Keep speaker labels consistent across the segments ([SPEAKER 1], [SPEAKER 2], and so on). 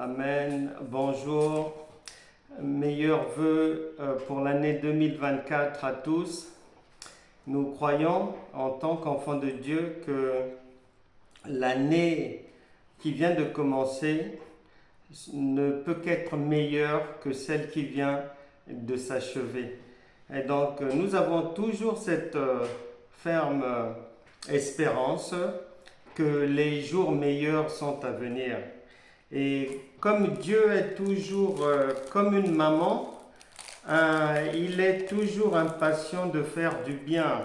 [SPEAKER 1] Amen. Bonjour. Meilleurs vœux pour l'année 2024 à tous. Nous croyons en tant qu'enfants de Dieu que l'année qui vient de commencer ne peut qu'être meilleure que celle qui vient de s'achever. Et donc nous avons toujours cette ferme espérance que les jours meilleurs sont à venir. Et comme Dieu est toujours comme une maman, il est toujours impatient de faire du bien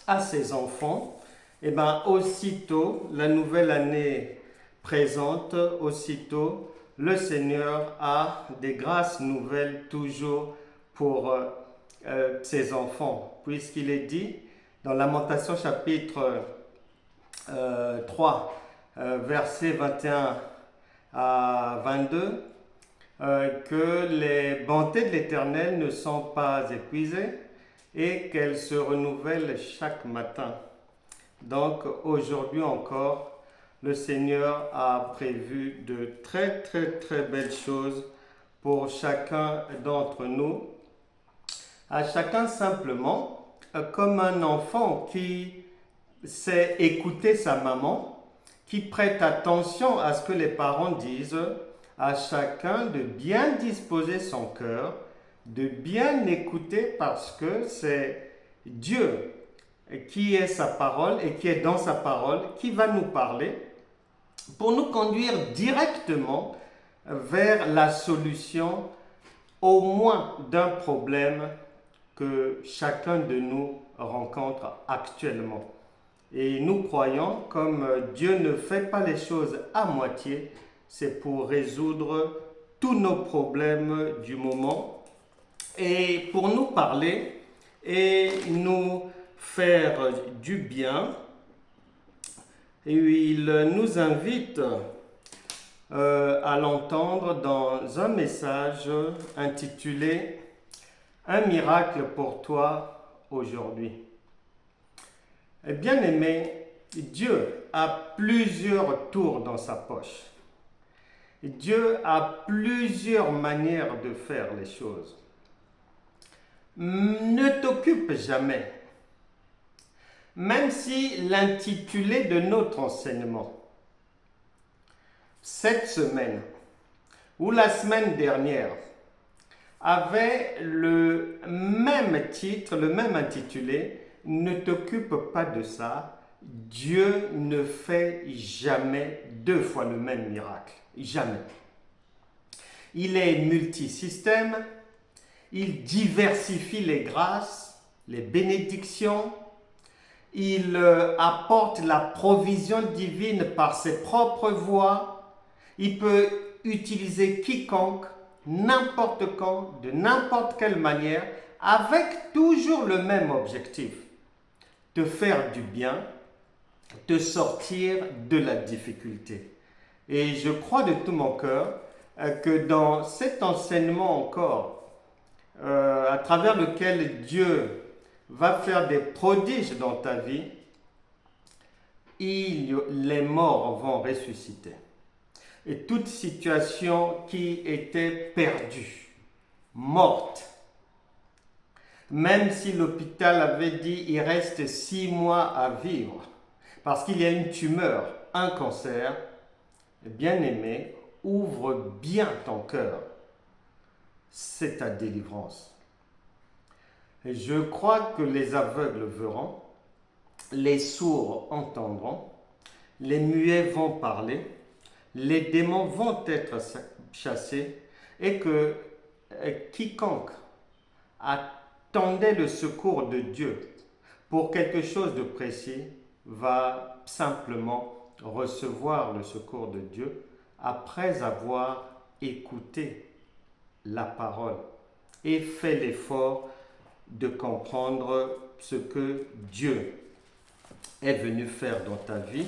[SPEAKER 1] à ses enfants. Et bien aussitôt, la nouvelle année présente, aussitôt, le Seigneur a des grâces nouvelles toujours pour ses enfants. Puisqu'il est dit dans Lamentation chapitre 3, versets 21 à 22, que les bontés de l'Éternel ne sont pas épuisées et qu'elles se renouvellent chaque matin. Donc aujourd'hui encore, le Seigneur a prévu de très belles choses pour chacun d'entre nous. À chacun simplement, comme un enfant qui sait écouter sa maman, qui prête attention à ce que les parents disent, à chacun de bien disposer son cœur, de bien écouter parce que c'est Dieu qui est sa parole et qui est dans sa parole qui va nous parler pour nous conduire directement vers la solution au moins d'un problème que chacun de nous rencontre actuellement. Et nous croyons, comme Dieu ne fait pas les choses à moitié, c'est pour résoudre tous nos problèmes du moment et pour nous parler et nous faire du bien. Et il nous invite à l'entendre dans un message intitulé « Un miracle pour toi aujourd'hui ». Bien-aimé, Dieu a plusieurs tours dans sa poche. Dieu a plusieurs manières de faire les choses. Ne t'occupe jamais, même si l'intitulé de notre enseignement, cette semaine ou la semaine dernière, avait le même titre, le même intitulé, ne t'occupe pas de ça. Dieu ne fait jamais deux fois le même miracle. Jamais. Il est multisystème. Il diversifie les grâces, les bénédictions. Il apporte la provision divine par ses propres voies. Il peut utiliser quiconque, n'importe quand, de n'importe quelle manière, avec toujours le même objectif. Te faire du bien, te sortir de la difficulté. Et je crois de tout mon cœur que dans cet enseignement encore, à travers lequel Dieu va faire des prodiges dans ta vie, les morts vont ressusciter. Et toute situation qui était perdue, morte, même si l'hôpital avait dit il reste 6 mois à vivre parce qu'il y a une tumeur, un cancer, bien-aimé, ouvre bien ton cœur. C'est ta délivrance. Et je crois que les aveugles verront, les sourds entendront, les muets vont parler, les démons vont être chassés et que quiconque attendait le secours de Dieu pour quelque chose de précis va simplement recevoir le secours de Dieu après avoir écouté la parole et fait l'effort de comprendre ce que Dieu est venu faire dans ta vie.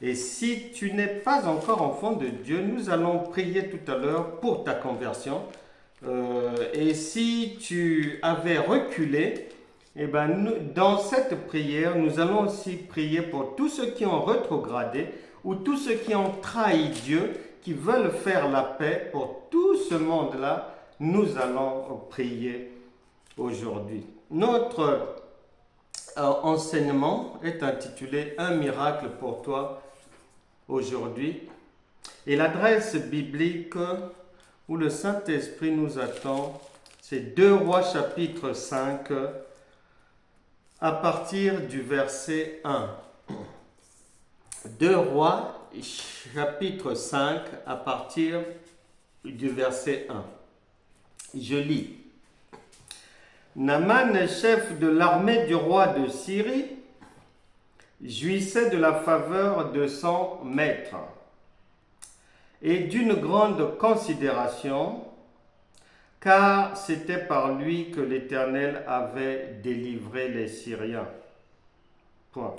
[SPEAKER 1] Et si tu n'es pas encore enfant de Dieu, nous allons prier tout à l'heure pour ta conversion. Et si tu avais reculé, eh ben, dans cette prière, nous allons aussi prier pour tous ceux qui ont rétrogradé ou tous ceux qui ont trahi Dieu qui veulent faire la paix pour tout ce monde-là, nous allons prier aujourd'hui. Notre enseignement est intitulé « Un miracle pour toi aujourd'hui ». Et l'adresse biblique où le Saint-Esprit nous attend, c'est 2 Rois chapitre 5 à partir du verset 1. 2 Rois chapitre 5 à partir du verset 1. Je lis. Naaman, chef de l'armée du roi de Syrie, jouissait de la faveur de son maître et d'une grande considération, car c'était par lui que l'Éternel avait délivré les Syriens. Point.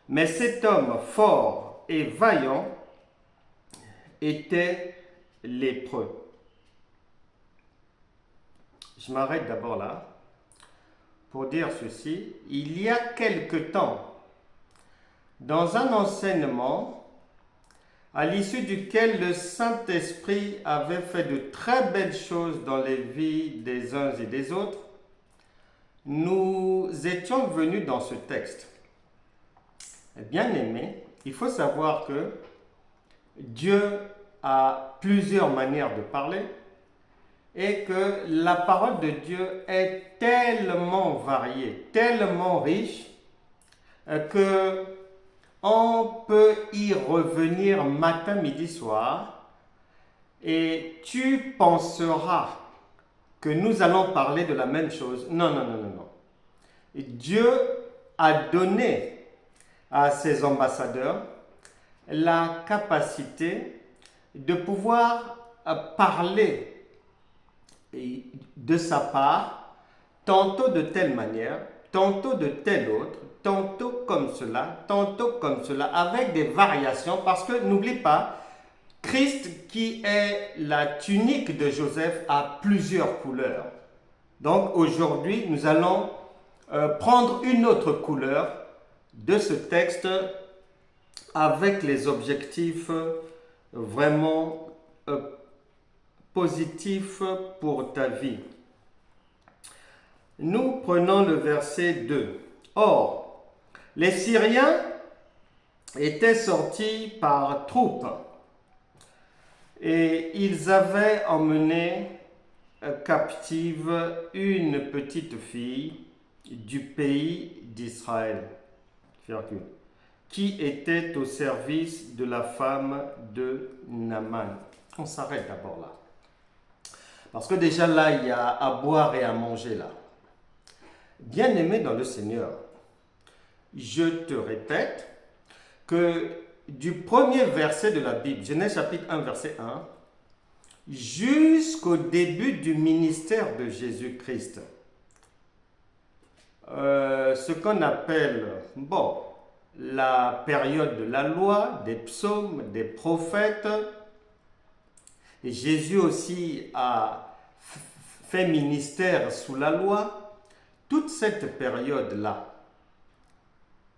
[SPEAKER 1] Mais cet homme fort et vaillant était lépreux. Je m'arrête d'abord là pour dire ceci. Il y a quelque temps, dans un enseignement à l'issue duquel le Saint-Esprit avait fait de très belles choses dans les vies des uns et des autres, nous étions venus dans ce texte. Bien-aimés, il faut savoir que Dieu a plusieurs manières de parler et que la parole de Dieu est tellement variée, tellement riche que on peut y revenir matin, midi, soir, et tu penseras que nous allons parler de la même chose. Non, non, non, non, non. Dieu a donné à ses ambassadeurs la capacité de pouvoir parler de sa part, tantôt de telle manière, tantôt de telle autre, tantôt comme cela, avec des variations, parce que n'oublie pas, Christ qui est la tunique de Joseph a plusieurs couleurs. Donc aujourd'hui, nous allons prendre une autre couleur de ce texte avec les objectifs vraiment positifs pour ta vie. Nous prenons le verset 2. Or, les Syriens étaient sortis par troupes et ils avaient emmené captive une petite fille du pays d'Israël, qui était au service de la femme de Naaman. On s'arrête d'abord là. Parce que déjà là, il y a à boire et à manger là. Bien-aimé dans le Seigneur, je te répète que du premier verset de la Bible, Genèse chapitre 1, verset 1, jusqu'au début du ministère de Jésus-Christ, ce qu'on appelle, la période de la loi, des psaumes, des prophètes, et Jésus aussi a fait ministère sous la loi. Toute cette période-là,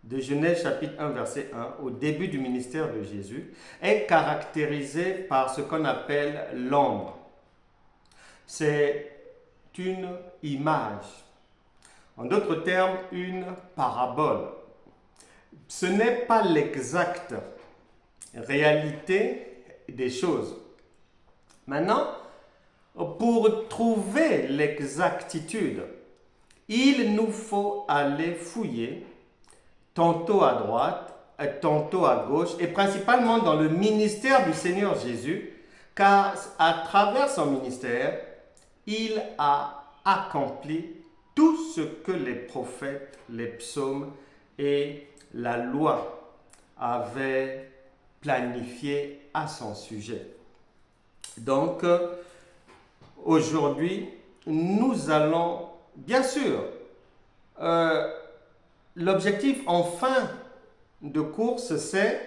[SPEAKER 1] de Genèse chapitre 1, verset 1, au début du ministère de Jésus, est caractérisée par ce qu'on appelle l'ombre. C'est une image. En d'autres termes, une parabole. Ce n'est pas l'exacte réalité des choses. Maintenant, pour trouver l'exactitude, il nous faut aller fouiller tantôt à droite, tantôt à gauche, et principalement dans le ministère du Seigneur Jésus, car à travers son ministère, il a accompli tout ce que les prophètes, les psaumes et la loi avaient planifié à son sujet. Donc, aujourd'hui, nous allons, bien sûr, l'objectif en fin de course, c'est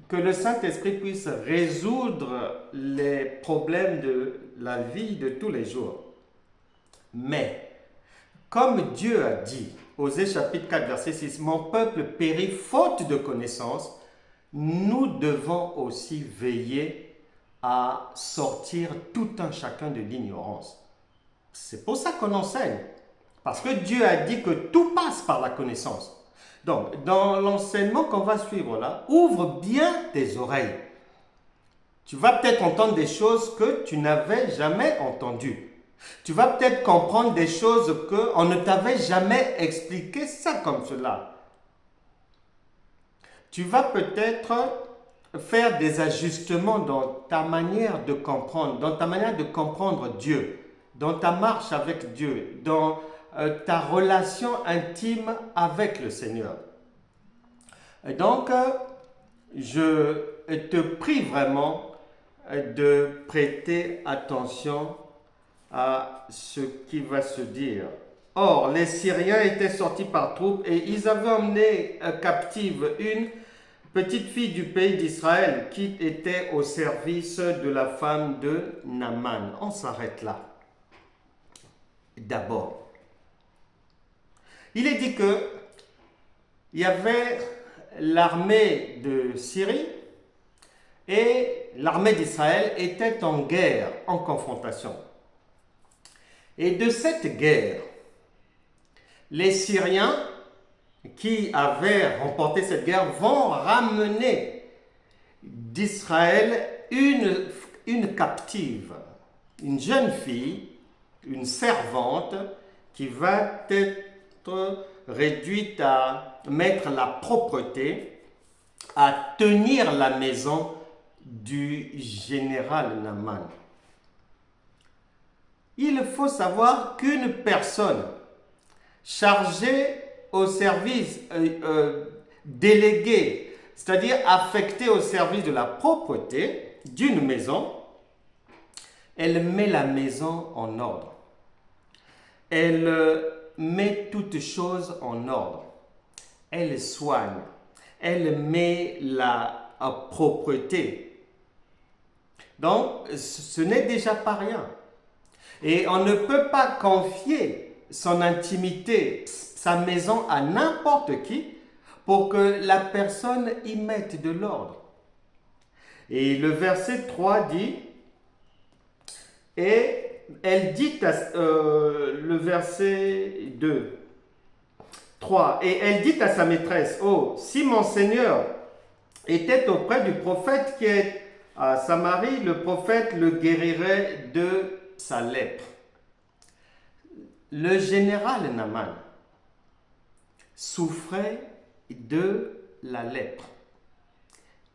[SPEAKER 1] que le Saint-Esprit puisse résoudre les problèmes de la vie de tous les jours. Mais, comme Dieu a dit, Osée chapitre 4, verset 6, « Mon peuple périt faute de connaissance », nous devons aussi veiller à sortir tout un chacun de l'ignorance. C'est pour ça qu'on enseigne. Parce que Dieu a dit que tout passe par la connaissance. Donc, dans l'enseignement qu'on va suivre là, ouvre bien tes oreilles. Tu vas peut-être entendre des choses que tu n'avais jamais entendues. Tu vas peut-être comprendre des choses qu'on ne t'avait jamais expliqué ça comme cela. Tu vas peut-être faire des ajustements dans ta manière de comprendre, dans ta manière de comprendre Dieu, dans ta marche avec Dieu, dans ta relation intime avec le Seigneur. Et donc, je te prie vraiment de prêter attention à ce qui va se dire. Or, les Syriens étaient sortis par troupes et ils avaient emmené captive une petite fille du pays d'Israël qui était au service de la femme de Naaman. On s'arrête là. D'abord, il est dit que il y avait l'armée de Syrie et l'armée d'Israël était en guerre, en confrontation. Et de cette guerre, les Syriens qui avaient remporté cette guerre vont ramener d'Israël une captive, une jeune fille, une servante qui va être réduite à mettre la propreté, à tenir la maison du général Naaman. Il faut savoir qu'une personne chargée au service, déléguée, c'est-à-dire affectée au service de la propreté d'une maison, elle met la maison en ordre. Elle met toutes choses en ordre. Elle soigne. Elle met la propreté. Donc, ce n'est déjà pas rien. Et on ne peut pas confier son intimité, sa maison à n'importe qui pour que la personne y mette de l'ordre. Et le verset 3 dit, et elle dit, le verset 2, 3, et elle dit à sa maîtresse, oh, si mon Seigneur était auprès du prophète qui est à Samarie, le prophète le guérirait de sa lèpre. Le général Naaman souffrait de la lèpre.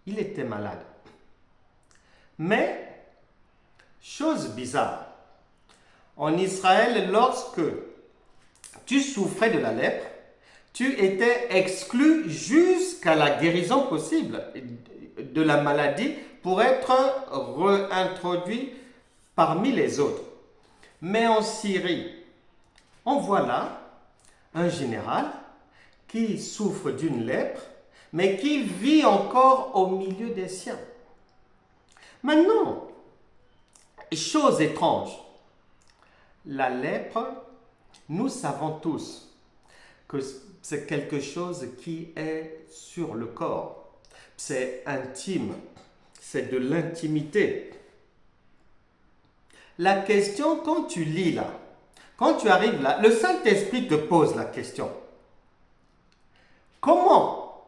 [SPEAKER 1] Il était malade. Mais, chose bizarre, en Israël, lorsque tu souffrais de la lèpre, tu étais exclu jusqu'à la guérison possible de la maladie pour être réintroduit parmi les autres. Mais en Syrie, on voit là un général qui souffre d'une lèpre, mais qui vit encore au milieu des siens. Maintenant, chose étrange, la lèpre, nous savons tous que c'est quelque chose qui est sur le corps. C'est intime, c'est de l'intimité. La question, quand tu lis là, quand tu arrives là, le Saint-Esprit te pose la question. Comment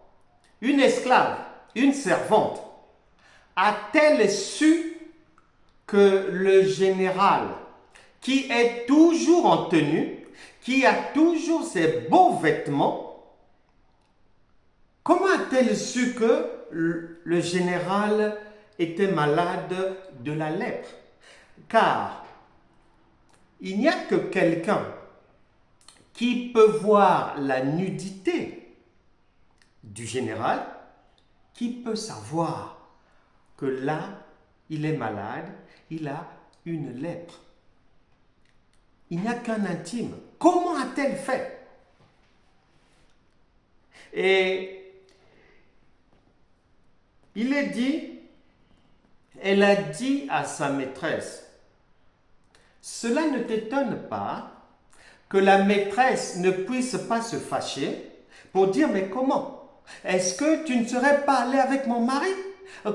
[SPEAKER 1] une esclave, une servante, a-t-elle su que le général, qui est toujours en tenue, qui a toujours ses beaux vêtements, comment a-t-elle su que le général était malade de la lèpre? Car il n'y a que quelqu'un qui peut voir la nudité du général, qui peut savoir que là, il est malade, il a une lèpre. Il n'y a qu'un intime. Comment a-t-elle fait? Et il est dit, elle a dit à sa maîtresse, cela ne t'étonne pas que la maîtresse ne puisse pas se fâcher pour dire, mais comment? Est-ce que tu ne serais pas allé avec mon mari?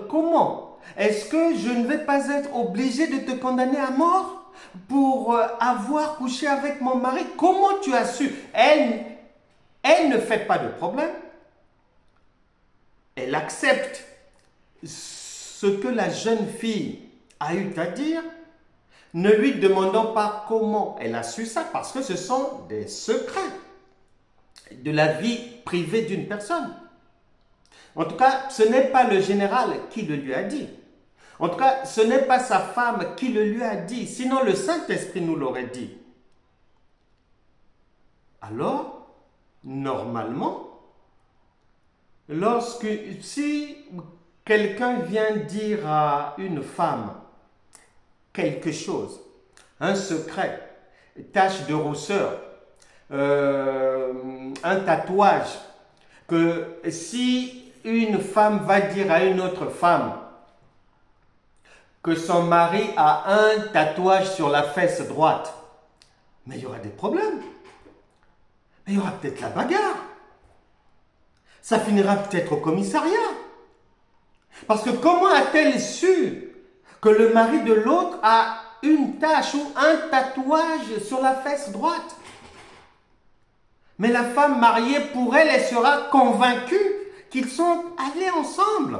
[SPEAKER 1] Comment? Est-ce que je ne vais pas être obligé de te condamner à mort pour avoir couché avec mon mari? Comment tu as su? Elle ne fait pas de problème. Elle accepte ce que la jeune fille a eu à dire. Ne lui demandons pas comment elle a su ça, parce que ce sont des secrets de la vie privée d'une personne. En tout cas, ce n'est pas le général qui le lui a dit. En tout cas, ce n'est pas sa femme qui le lui a dit, sinon le Saint-Esprit nous l'aurait dit. Alors, normalement, si quelqu'un vient dire à une femme quelque chose, un secret, tache de rousseur, un tatouage, que si une femme va dire à une autre femme que son mari a un tatouage sur la fesse droite, mais il y aura des problèmes. Mais il y aura peut-être la bagarre. Ça finira peut-être au commissariat. Parce que comment a-t-elle su que le mari de l'autre a une tache ou un tatouage sur la fesse droite? Mais la femme mariée, pour elle, elle sera convaincue qu'ils sont allés ensemble.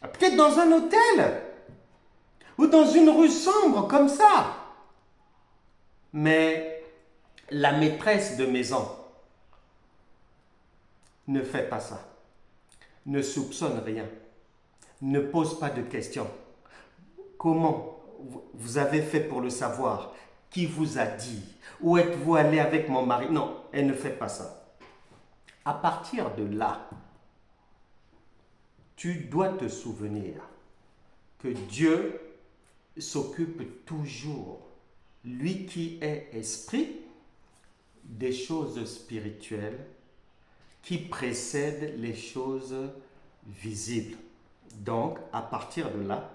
[SPEAKER 1] Peut-être dans un hôtel. Ou dans une rue sombre comme ça. Mais la maîtresse de maison ne fait pas ça. Ne soupçonne rien. Ne pose pas de questions. Comment vous avez fait pour le savoir? Qui vous a dit? Où êtes-vous allé avec mon mari? Non, elle ne fait pas ça. À partir de là, tu dois te souvenir que Dieu s'occupe toujours, lui qui est esprit, des choses spirituelles qui précèdent les choses visibles. Donc, à partir de là,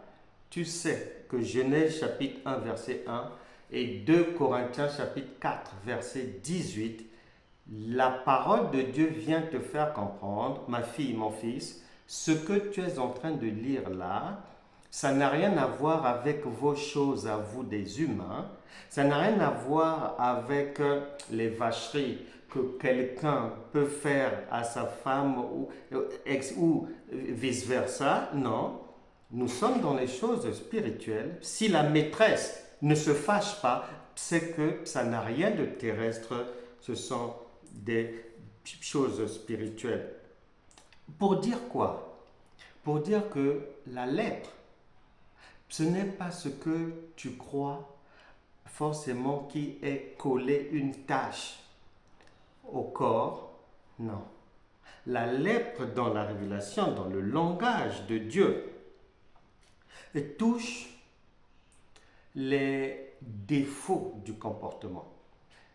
[SPEAKER 1] tu sais que Genèse chapitre 1, verset 1 et 2 Corinthiens chapitre 4, verset 18, la parole de Dieu vient te faire comprendre, ma fille, mon fils, ce que tu es en train de lire là, ça n'a rien à voir avec vos choses à vous des humains, ça n'a rien à voir avec les vacheries que quelqu'un peut faire à sa femme ou vice-versa. Non, nous sommes dans les choses spirituelles. Si la maîtresse ne se fâche pas, c'est que ça n'a rien de terrestre, ce sont des choses spirituelles. Pour dire quoi? Pour dire que la lèpre, ce n'est pas ce que tu crois forcément qui est collé une tache au corps. Non. La lèpre dans la révélation, dans le langage de Dieu, touche les défauts du comportement,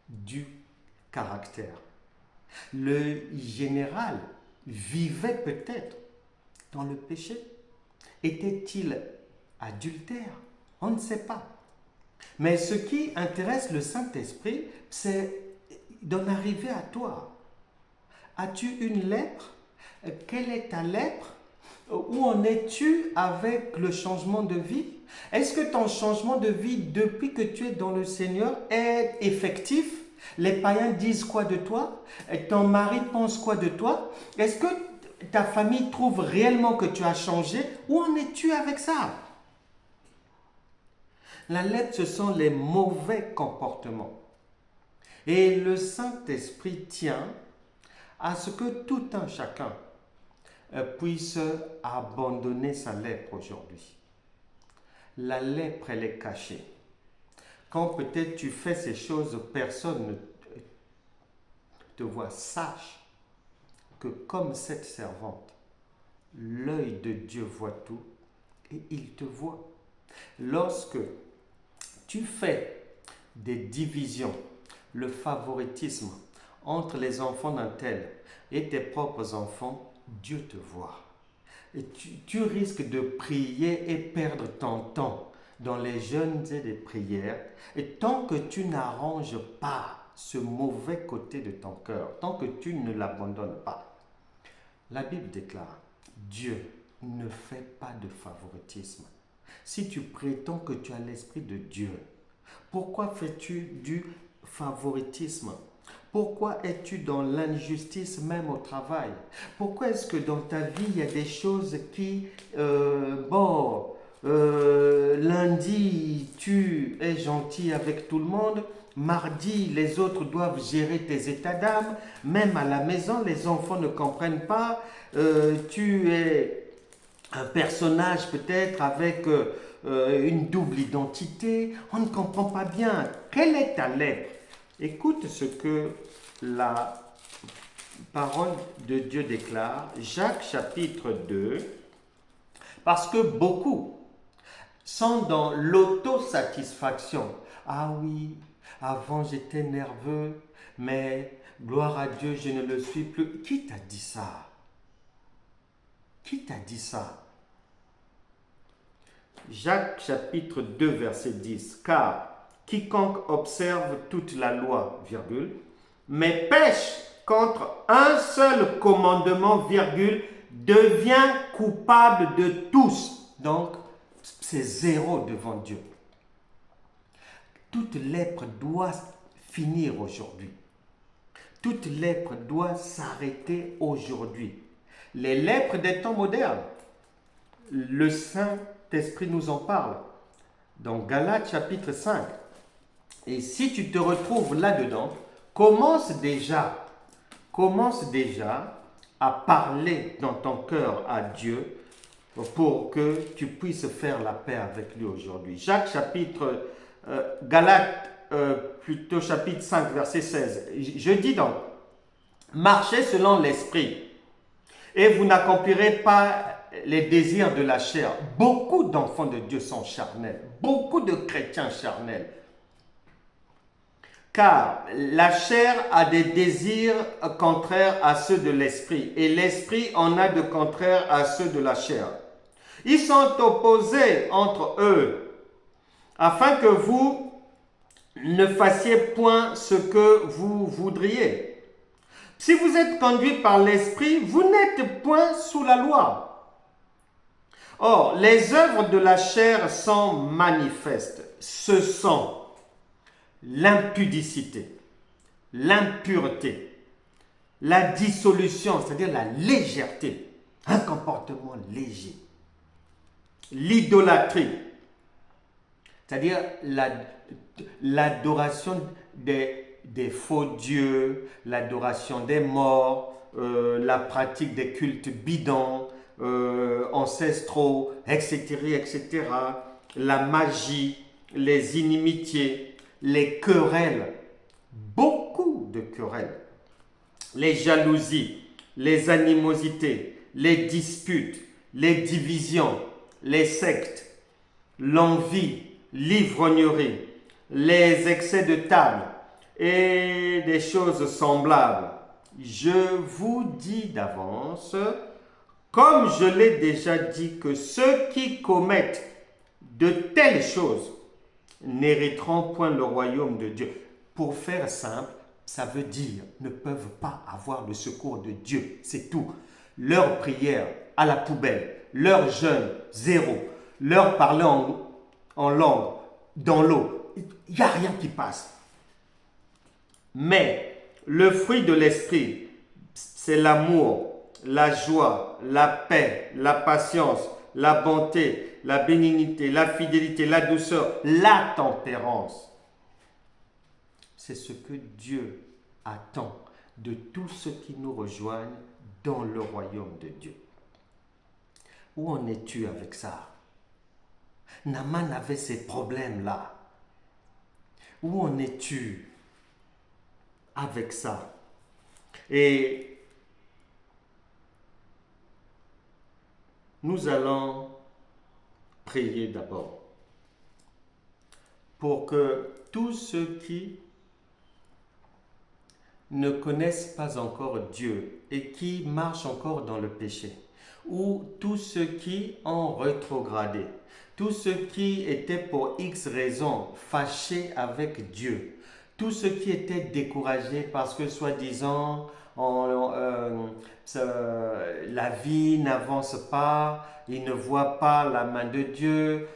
[SPEAKER 1] du caractère. Le général vivait peut-être dans le péché. Était-il adultère? On ne sait pas. Mais ce qui intéresse le Saint-Esprit, c'est d'en arriver à toi. As-tu une lèpre? Quelle est ta lèpre? Où en es-tu avec le changement de vie? Est-ce que ton changement de vie depuis que tu es dans le Seigneur est effectif? Les païens disent quoi de toi? Ton mari pense quoi de toi? Est-ce que ta famille trouve réellement que tu as changé? Où en es-tu avec ça? La lèpre, ce sont les mauvais comportements. Et le Saint-Esprit tient à ce que tout un chacun puisse abandonner sa lèpre aujourd'hui. La lèpre, elle est cachée. Quand peut-être tu fais ces choses, personne ne te voit. Sache que comme cette servante, l'œil de Dieu voit tout et il te voit. Lorsque tu fais des divisions, le favoritisme entre les enfants d'un tel et tes propres enfants, Dieu te voit. Et tu risques de prier et perdre ton temps dans les jeûnes et des prières. Et tant que tu n'arranges pas ce mauvais côté de ton cœur, tant que tu ne l'abandonnes pas, la Bible déclare, Dieu ne fais pas de favoritisme. Si tu prétends que tu as l'Esprit de Dieu, pourquoi fais-tu du favoritisme? Pourquoi es-tu dans l'injustice même au travail? Pourquoi est-ce que dans ta vie, il y a des choses qui, lundi, tu es gentil avec tout le monde, mardi, les autres doivent gérer tes états d'âme, même à la maison, les enfants ne comprennent pas, tu es un personnage peut-être avec une double identité, on ne comprend pas bien. Quelle est ta lettre? Écoute ce que la parole de Dieu déclare, Jacques chapitre 2, parce que beaucoup sont dans l'autosatisfaction. Ah oui, avant j'étais nerveux, mais gloire à Dieu, je ne le suis plus. Qui t'a dit ça? Qui t'a dit ça? Jacques chapitre 2 verset 10. Car quiconque observe toute la loi, virgule, mais pêche contre un seul commandement, virgule, devient coupable de tous. Donc, c'est zéro devant Dieu. Toute lèpre doit finir aujourd'hui. Toute lèpre doit s'arrêter aujourd'hui. Les lèpres des temps modernes, le Saint-Esprit nous en parle dans Galates chapitre 5. Et si tu te retrouves là-dedans, commence déjà à parler dans ton cœur à Dieu pour que tu puisses faire la paix avec lui aujourd'hui. Galates, chapitre 5, verset 16. Je dis donc, marchez selon l'esprit et vous n'accomplirez pas les désirs de la chair. Beaucoup d'enfants de Dieu sont charnels, beaucoup de chrétiens charnels. Car la chair a des désirs contraires à ceux de l'esprit, et l'esprit en a de contraires à ceux de la chair. Ils sont opposés entre eux, afin que vous ne fassiez point ce que vous voudriez. Si vous êtes conduit par l'esprit, vous n'êtes point sous la loi. Or, les œuvres de la chair sont manifestes. Ce sont l'impudicité, l'impureté, la dissolution, c'est-à-dire la légèreté, un comportement léger, l'idolâtrie, c'est-à-dire l'adoration des faux dieux, l'adoration des morts, la pratique des cultes bidons, ancestraux, etc., etc., la magie, les inimitiés, les querelles, beaucoup de querelles, les jalousies, les animosités, les disputes, les divisions, les sectes, l'envie, l'ivrognerie, les excès de table et des choses semblables. Je vous dis d'avance, comme je l'ai déjà dit, que ceux qui commettent de telles choses n'hériteront point le royaume de Dieu. Pour faire simple, ça veut dire ne peuvent pas avoir le secours de Dieu. C'est tout. Leur prière à la poubelle, leur jeûne zéro, leur parler en langue dans l'eau. Il n'y a rien qui passe. Mais le fruit de l'esprit, c'est l'amour, la joie, la paix, la patience, la bonté, la bénignité, la fidélité, la douceur, la tempérance. C'est ce que Dieu attend de tous ceux qui nous rejoignent dans le royaume de Dieu. Où en es-tu avec ça? Naaman avait ces problèmes-là. Où en es-tu avec ça? Et nous allons prier d'abord pour que tous ceux qui ne connaissent pas encore Dieu et qui marchent encore dans le péché, ou tous ceux qui ont rétrogradé, tous ceux qui étaient pour X raisons fâchés avec Dieu, tous ceux qui étaient découragés parce que soi-disant la vie n'avance pas, ils ne voient pas la main de Dieu,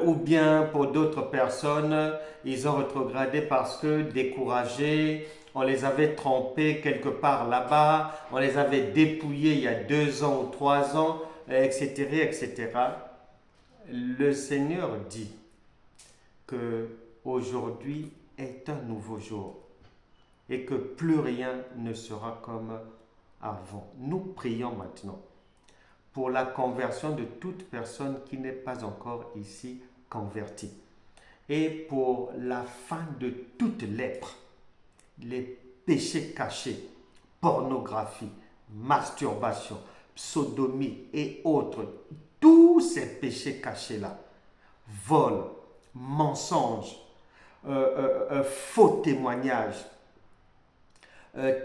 [SPEAKER 1] ou bien pour d'autres personnes, ils ont rétrogradé parce que découragés, on les avait trompés quelque part là-bas, on les avait dépouillés il y a 2 ans ou 3 ans, etc., etc. Le Seigneur dit que aujourd'hui est un nouveau jour et que plus rien ne sera comme avant. Nous prions maintenant pour la conversion de toute personne qui n'est pas encore ici convertie et pour la fin de toute lèpre, les péchés cachés, pornographie, masturbation, sodomie et autres, tous ces péchés cachés-là, vol, mensonge, faux témoignages,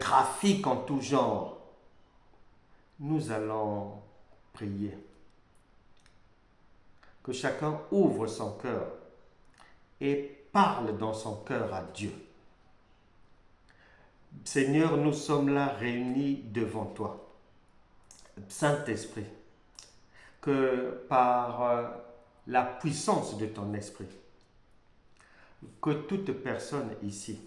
[SPEAKER 1] trafic en tout genre, nous allons prier. Que chacun ouvre son cœur et parle dans son cœur à Dieu. Seigneur, nous sommes là réunis devant toi. Saint-Esprit, que par la puissance de ton esprit, que toute personne ici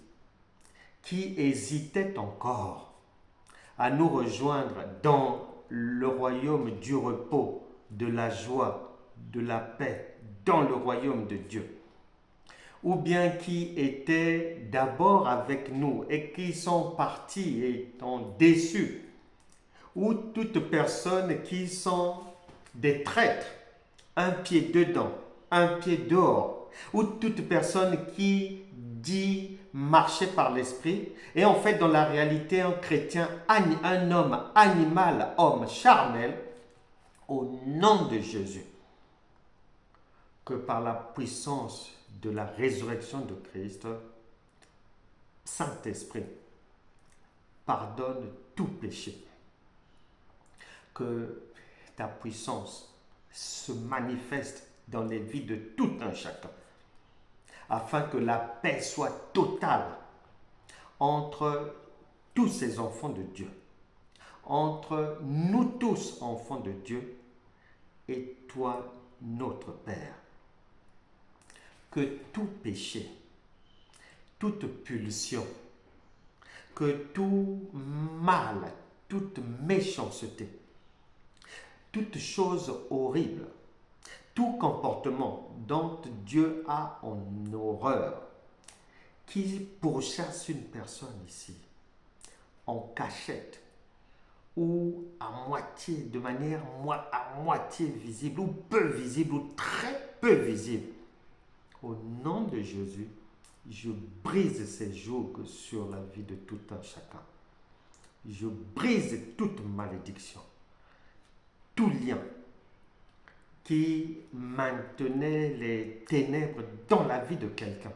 [SPEAKER 1] qui hésitait encore à nous rejoindre dans le royaume du repos, de la joie, de la paix, dans le royaume de Dieu, ou bien qui étaient d'abord avec nous et qui sont partis étant déçus, ou toutes personnes qui sont des traîtres, un pied dedans, un pied dehors, ou toute personne qui dit marcher par l'esprit et en fait dans la réalité un chrétien, un homme animal, homme charnel, au nom de Jésus, que par la puissance de la résurrection de Christ, Saint-Esprit, pardonne tout péché. Que ta puissance se manifeste dans les vies de tout un chacun, afin que la paix soit totale entre tous ces enfants de Dieu, entre nous tous enfants de Dieu et toi, notre Père. Que tout péché, toute pulsion, que tout mal, toute méchanceté, toute chose horrible, tout comportement dont Dieu a en horreur, qui pourchasse une personne ici, en cachette, ou à moitié, de manière à moitié visible, ou peu visible, ou très peu visible, au nom de Jésus, je brise ces jougs sur la vie de tout un chacun. Je brise toute malédiction, tout lien qui maintenait les ténèbres dans la vie de quelqu'un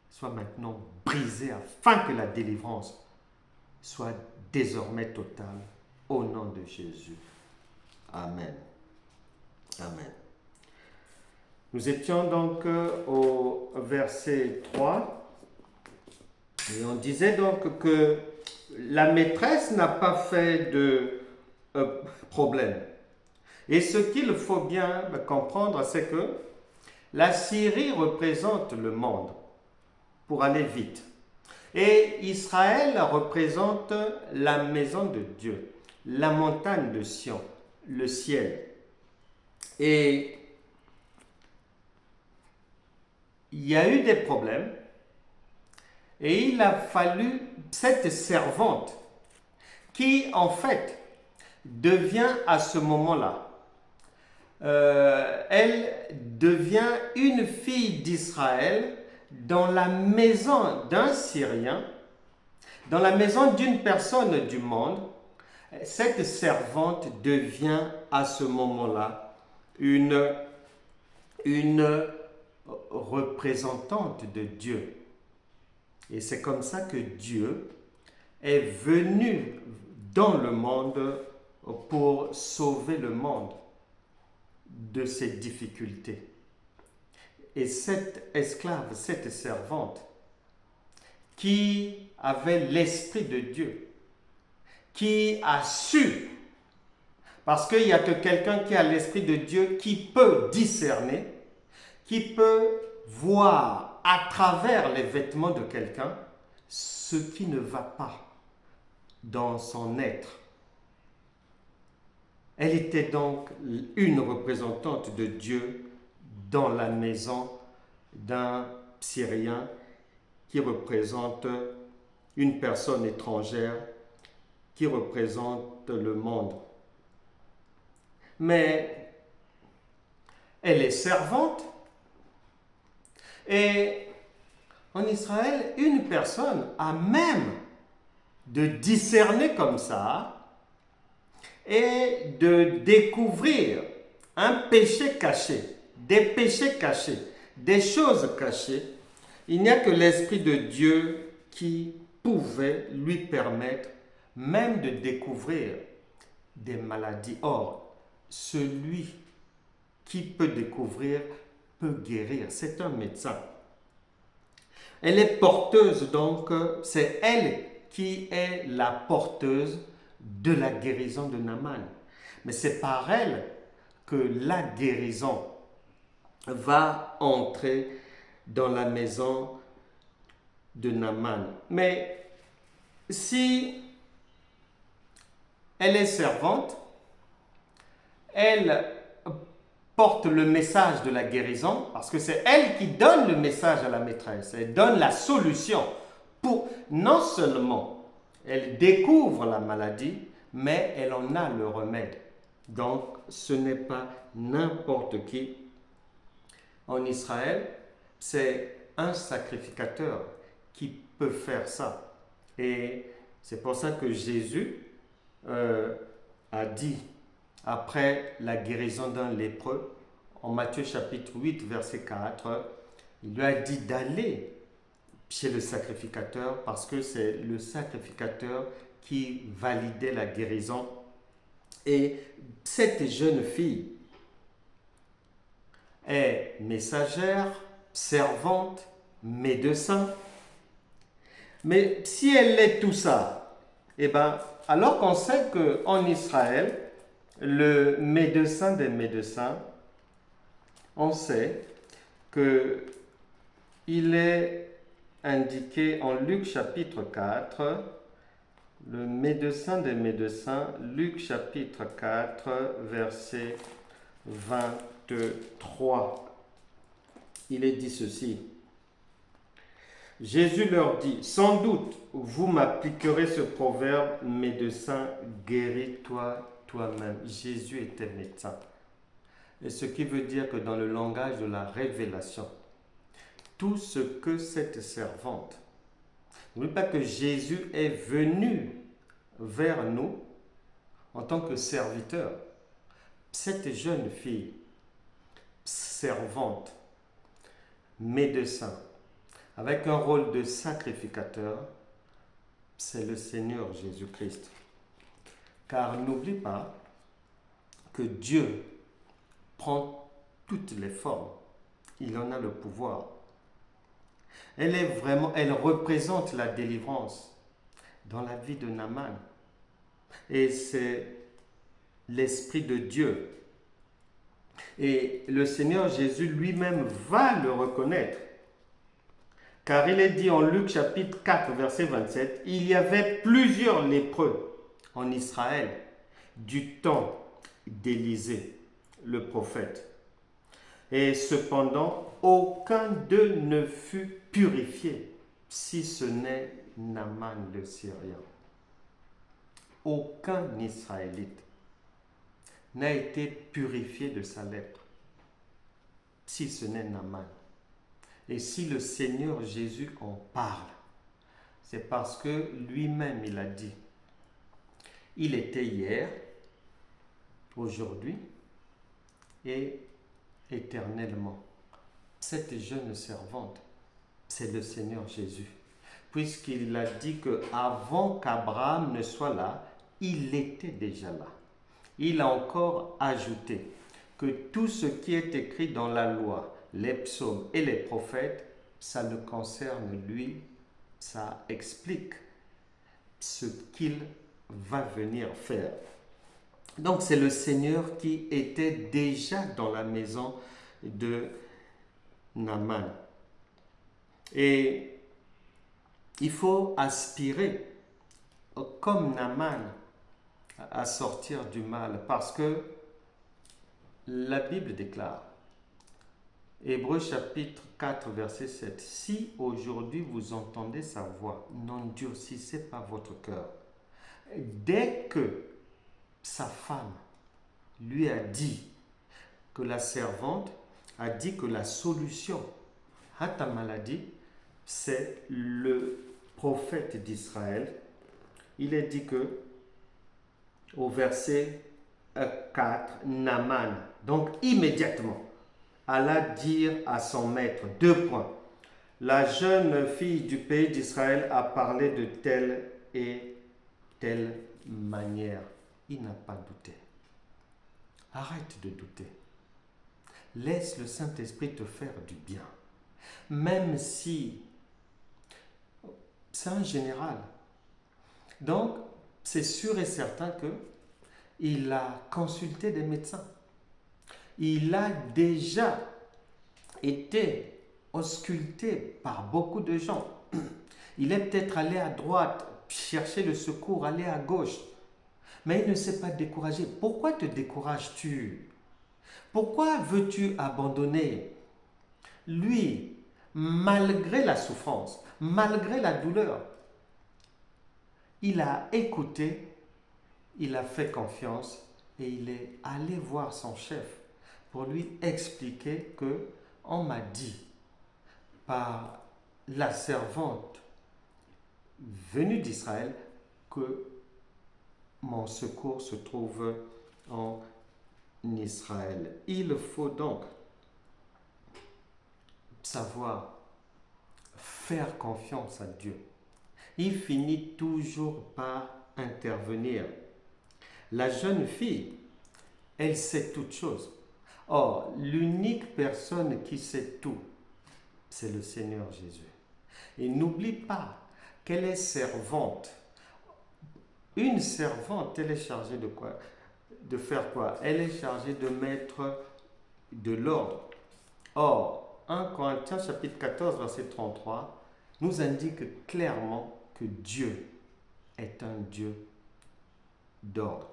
[SPEAKER 1] soit maintenant brisé afin que la délivrance soit désormais totale au nom de Jésus. Amen. Amen. Nous étions donc au verset 3 et on disait donc que la maîtresse n'a pas fait de problème. Et ce qu'il faut bien comprendre, c'est que la Syrie représente le monde pour aller vite. Et Israël représente la maison de Dieu, la montagne de Sion, le ciel. Et il y a eu des problèmes et il a fallu cette servante qui en fait devient à ce moment-là, elle devient une fille d'Israël dans la maison d'un Syrien, dans la maison d'une personne du monde. Cette servante devient à ce moment-là une représentante de Dieu. Et c'est comme ça que Dieu est venu dans le monde pour sauver le monde de ses difficultés. Et cette esclave, cette servante, qui avait l'Esprit de Dieu, qui a su, parce qu'il n'y a que quelqu'un qui a l'Esprit de Dieu qui peut discerner, qui peut voir à travers les vêtements de quelqu'un ce qui ne va pas dans son être. Elle était donc une représentante de Dieu dans la maison d'un Syrien qui représente une personne étrangère, qui représente le monde. Mais elle est servante. Et en Israël, une personne a même de discerner comme ça et de découvrir un péché caché, des péchés cachés, des choses cachées. Il n'y a que l'Esprit de Dieu qui pouvait lui permettre même de découvrir des maladies. Or, celui qui peut découvrir peut guérir. C'est un médecin. Elle est porteuse, donc c'est elle qui est la porteuse de la guérison de Naaman. Mais c'est par elle que la guérison va entrer dans la maison de Naaman. Mais si elle est servante, elle porte le message de la guérison, parce que c'est elle qui donne le message à la maîtresse, elle donne la solution pour, non seulement elle découvre la maladie, mais elle en a le remède. Donc ce n'est pas n'importe qui. En Israël, c'est un sacrificateur qui peut faire ça. Et c'est pour ça que Jésus a dit, après la guérison d'un lépreux, en Matthieu chapitre 8, verset 4, il lui a dit d'aller chez le sacrificateur parce que c'est le sacrificateur qui validait la guérison. Et cette jeune fille est messagère, servante, médecin. Mais si elle est tout ça, eh ben, alors qu'on sait qu'en Israël, le médecin des médecins, on sait qu'il est indiqué en Luc chapitre 4, le médecin des médecins, Luc chapitre 4, verset 23. Il est dit ceci. Jésus leur dit, sans doute, vous m'appliquerez ce proverbe, médecin, guéris-toi toi-même. Jésus était médecin. Et ce qui veut dire que dans le langage de la révélation, tout ce que cette servante, n'oubliez pas que Jésus est venu vers nous en tant que serviteur. Cette jeune fille, servante, médecin, avec un rôle de sacrificateur, c'est le Seigneur Jésus-Christ. Car n'oublie pas que Dieu prend toutes les formes. Il en a le pouvoir. Elle représente la délivrance dans la vie de Naaman. Et c'est l'Esprit de Dieu. Et le Seigneur Jésus lui-même va le reconnaître. Car il est dit en Luc chapitre 4, verset 27, il y avait plusieurs lépreux en Israël du temps d'Élisée, le prophète. Et cependant, aucun d'eux ne fut purifié, si ce n'est Naaman le Syrien. Aucun Israélite n'a été purifié de sa lèpre, si ce n'est Naaman. Et si le Seigneur Jésus en parle, c'est parce que lui-même il a dit, il était hier, aujourd'hui et éternellement. Cette jeune servante, c'est le Seigneur Jésus. Puisqu'il a dit qu'avant qu'Abraham ne soit là, il était déjà là. Il a encore ajouté que tout ce qui est écrit dans la loi, les psaumes et les prophètes, ça le concerne lui, ça explique ce qu'il va venir faire. Donc c'est le Seigneur qui était déjà dans la maison de Naaman. Et il faut aspirer, comme Naaman, à sortir du mal, parce que la Bible déclare, Hébreux chapitre 4, verset 7, si aujourd'hui vous entendez sa voix, n'endurcissez pas votre cœur. Dès que sa femme lui a dit que la servante a dit que la solution à ta maladie, c'est le prophète d'Israël. Il est dit que au verset 4, Naaman, donc immédiatement, alla dire à son maître, 2 points. La jeune fille du pays d'Israël a parlé de telle et telle manière. Il n'a pas douté. Arrête de douter. Laisse le Saint-Esprit te faire du bien. Même si c'est un général. Donc, c'est sûr et certain qu'il a consulté des médecins. Il a déjà été ausculté par beaucoup de gens. Il est peut-être allé à droite, chercher le secours, aller à gauche. Mais il ne s'est pas découragé. Pourquoi te décourages-tu? Pourquoi veux-tu abandonner? Lui, malgré la souffrance, malgré la douleur, il a écouté, il a fait confiance et il est allé voir son chef pour lui expliquer que on m'a dit par la servante venue d'Israël que mon secours se trouve en Israël. Il faut donc savoir faire confiance à Dieu. Il finit toujours par intervenir. La jeune fille, elle sait toutes choses. Or, l'unique personne qui sait tout, c'est le Seigneur Jésus. Et n'oublie pas qu'elle est servante. Une servante, elle est chargée de quoi? De faire quoi? Elle est chargée de mettre de l'ordre. Or, 1 Corinthiens chapitre 14, verset 33, nous indique clairement que Dieu est un Dieu d'ordre.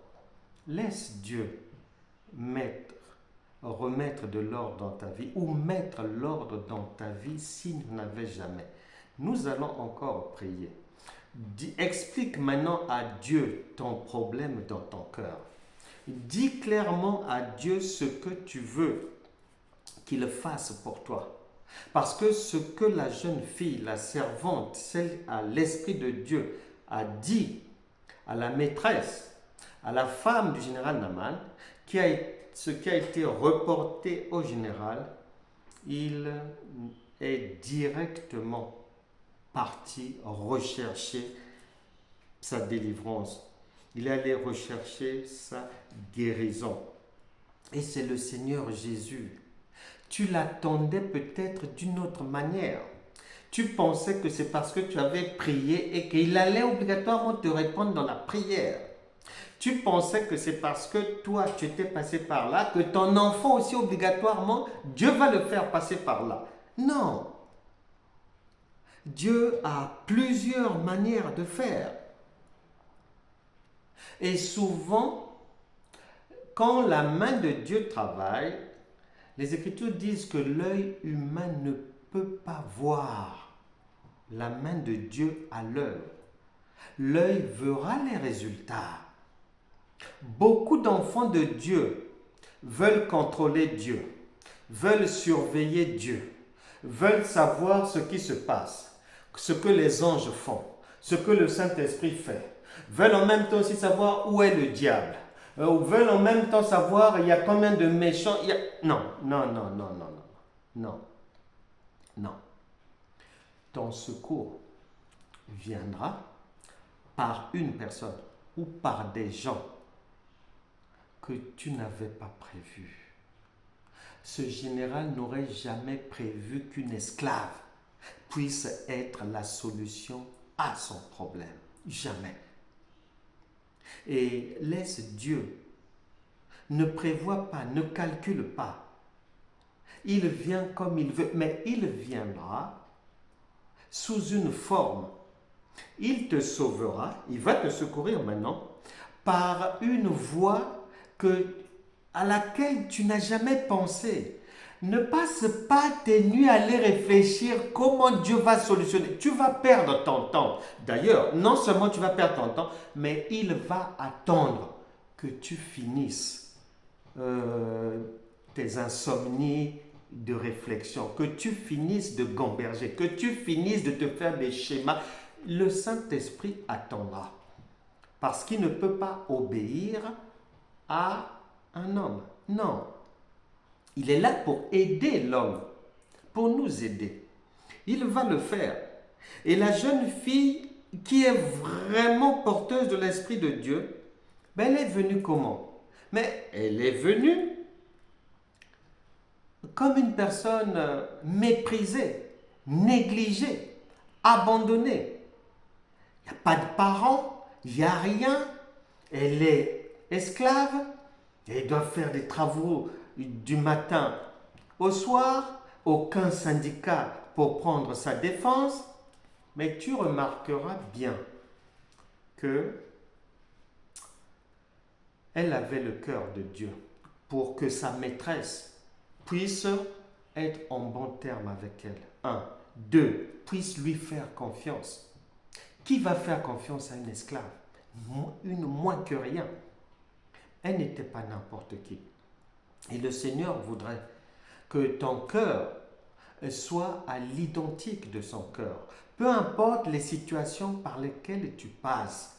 [SPEAKER 1] Laisse Dieu remettre de l'ordre dans ta vie ou mettre l'ordre dans ta vie s'il n'avait jamais. Nous allons encore prier. Explique maintenant à Dieu ton problème dans ton cœur. Dis clairement à Dieu ce que tu veux qu'il fasse pour toi. Parce que ce que la jeune fille, la servante, celle à l'Esprit de Dieu, a dit à la maîtresse, à la femme du général Naaman, ce qui a été reporté au général, il est directement parti rechercher sa délivrance. Il est allé rechercher sa guérison. Et c'est le Seigneur Jésus. Tu l'attendais peut-être d'une autre manière. Tu pensais que c'est parce que tu avais prié et qu'il allait obligatoirement te répondre dans la prière. Tu pensais que c'est parce que toi, tu étais passé par là, que ton enfant aussi obligatoirement, Dieu va le faire passer par là. Non. Dieu a plusieurs manières de faire. Et souvent, quand la main de Dieu travaille, les Écritures disent que l'œil humain ne peut pas voir la main de Dieu à l'œuvre. L'œil verra les résultats. Beaucoup d'enfants de Dieu veulent contrôler Dieu, veulent surveiller Dieu, veulent savoir ce qui se passe, ce que les anges font, ce que le Saint-Esprit fait, veulent en même temps aussi savoir où est le diable, veulent en même temps savoir il y a combien de méchants. Non, non, non, non, non, non, non, non. Ton secours viendra par une personne ou par des gens que tu n'avais pas prévu. Ce général n'aurait jamais prévu qu'une esclave puisse être la solution à son problème. Jamais. Et laisse Dieu. Ne prévois pas, ne calcule pas. Il vient comme il veut, mais il viendra sous une forme. Il te sauvera, il va te secourir maintenant par une voie à laquelle tu n'as jamais pensé. Ne passe pas tes nuits à aller réfléchir comment Dieu va solutionner. Tu vas perdre ton temps. D'ailleurs, non seulement tu vas perdre ton temps, mais il va attendre que tu finisses tes insomnies de réflexion, que tu finisses de gamberger, que tu finisses de te faire des schémas. Le Saint-Esprit attendra parce qu'il ne peut pas obéir à un homme. Non. Il est là pour aider l'homme, pour nous aider. Il va le faire. Et la jeune fille qui est vraiment porteuse de l'Esprit de Dieu, elle est venue comment? Mais elle est venue comme une personne méprisée, négligée, abandonnée. Il n'y a pas de parents, il n'y a rien. Elle est esclave, elle doit faire des travaux du matin au soir, aucun syndicat pour prendre sa défense. Mais tu remarqueras bien que elle avait le cœur de Dieu pour que sa maîtresse puisse être en bon terme avec elle. Un. Deux, puisse lui faire confiance. Qui va faire confiance à une esclave? Une moins que rien. Elle n'était pas n'importe qui. Et le Seigneur voudrait que ton cœur soit à l'identique de son cœur. Peu importe les situations par lesquelles tu passes,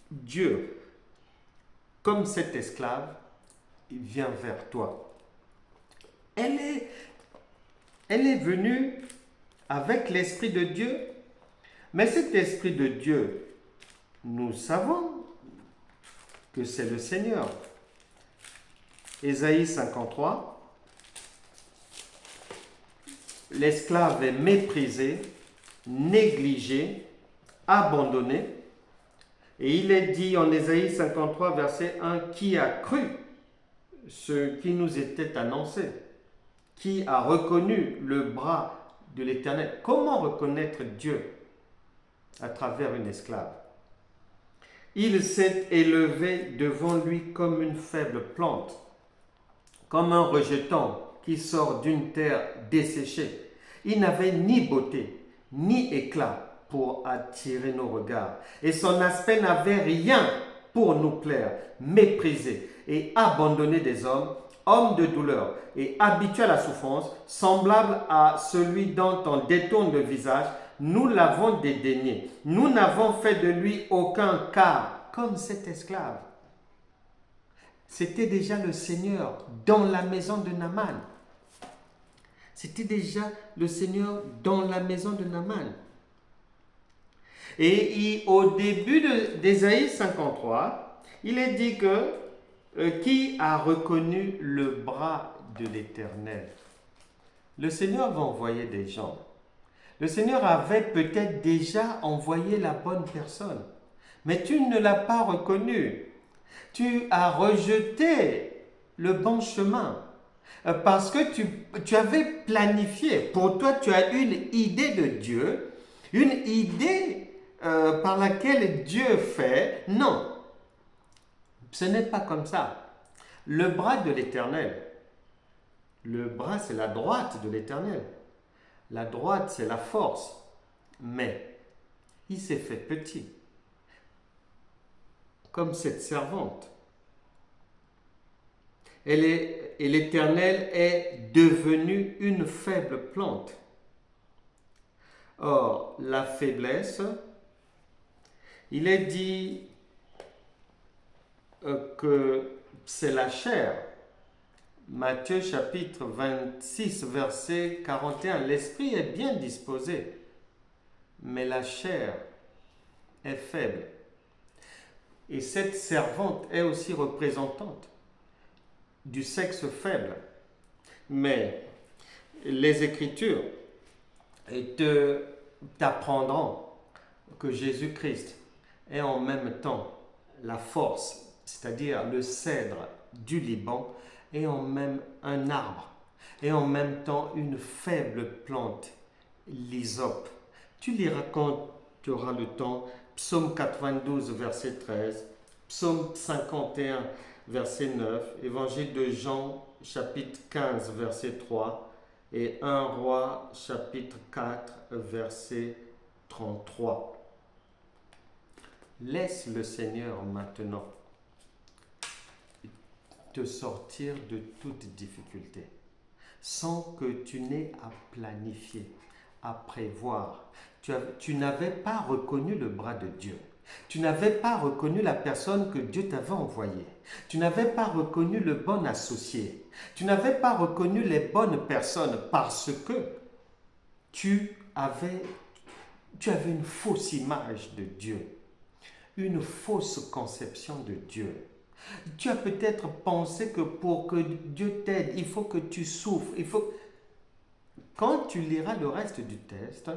[SPEAKER 1] Dieu, comme cet esclave, il vient vers toi. Elle est venue avec l'Esprit de Dieu, mais cet Esprit de Dieu, nous savons que c'est le Seigneur. Ésaïe 53, l'esclave est méprisé, négligé, abandonné. Et il est dit en Ésaïe 53, verset 1, qui a cru ce qui nous était annoncé, qui a reconnu le bras de l'Éternel. Comment reconnaître Dieu à travers une esclave? Il s'est élevé devant lui comme une faible plante, comme un rejeton qui sort d'une terre desséchée. Il n'avait ni beauté, ni éclat pour attirer nos regards. Et son aspect n'avait rien pour nous plaire, méprisé et abandonné des hommes, homme de douleur et habitué à la souffrance, semblable à celui dont on détourne le visage. Nous l'avons dédaigné. Nous n'avons fait de lui aucun cas, comme cet esclave. C'était déjà le Seigneur dans la maison de Naaman. C'était déjà le Seigneur dans la maison de Naaman. Et au début d'Ésaïe 53, il est dit que qui a reconnu le bras de l'Éternel? Le Seigneur va envoyer des gens. Le Seigneur avait peut-être déjà envoyé la bonne personne, mais tu ne l'as pas reconnu. Tu as rejeté le bon chemin parce que tu avais planifié. Pour toi, tu as une idée de Dieu, une idée par laquelle Dieu fait. Non, ce n'est pas comme ça. Le bras de l'Éternel, le bras c'est la droite de l'Éternel. La droite c'est la force, mais il s'est fait petit, comme cette servante. Et l'Éternel est devenu une faible plante. Or, la faiblesse, il est dit que c'est la chair. Matthieu chapitre 26, verset 41. L'esprit est bien disposé, mais la chair est faible. Et cette servante est aussi représentante du sexe faible. Mais les Écritures t'apprendront que Jésus-Christ est en même temps la force, c'est-à-dire le cèdre du Liban, est en même un arbre et en même temps une faible plante, l'hysope. Tu liras quand tu auras le temps, Psaume 92, verset 13, Psaume 51, verset 9, Évangile de Jean, chapitre 15, verset 3, et 1 Roi, chapitre 4, verset 33. Laisse le Seigneur maintenant te sortir de toute difficulté, sans que tu n'aies à planifier, à prévoir. Tu n'avais pas reconnu le bras de Dieu. Tu n'avais pas reconnu la personne que Dieu t'avait envoyée. Tu n'avais pas reconnu le bon associé. Tu n'avais pas reconnu les bonnes personnes parce que tu avais une fausse image de Dieu, une fausse conception de Dieu. Tu as peut-être pensé que pour que Dieu t'aide, il faut que tu souffres. Quand tu liras le reste du texte,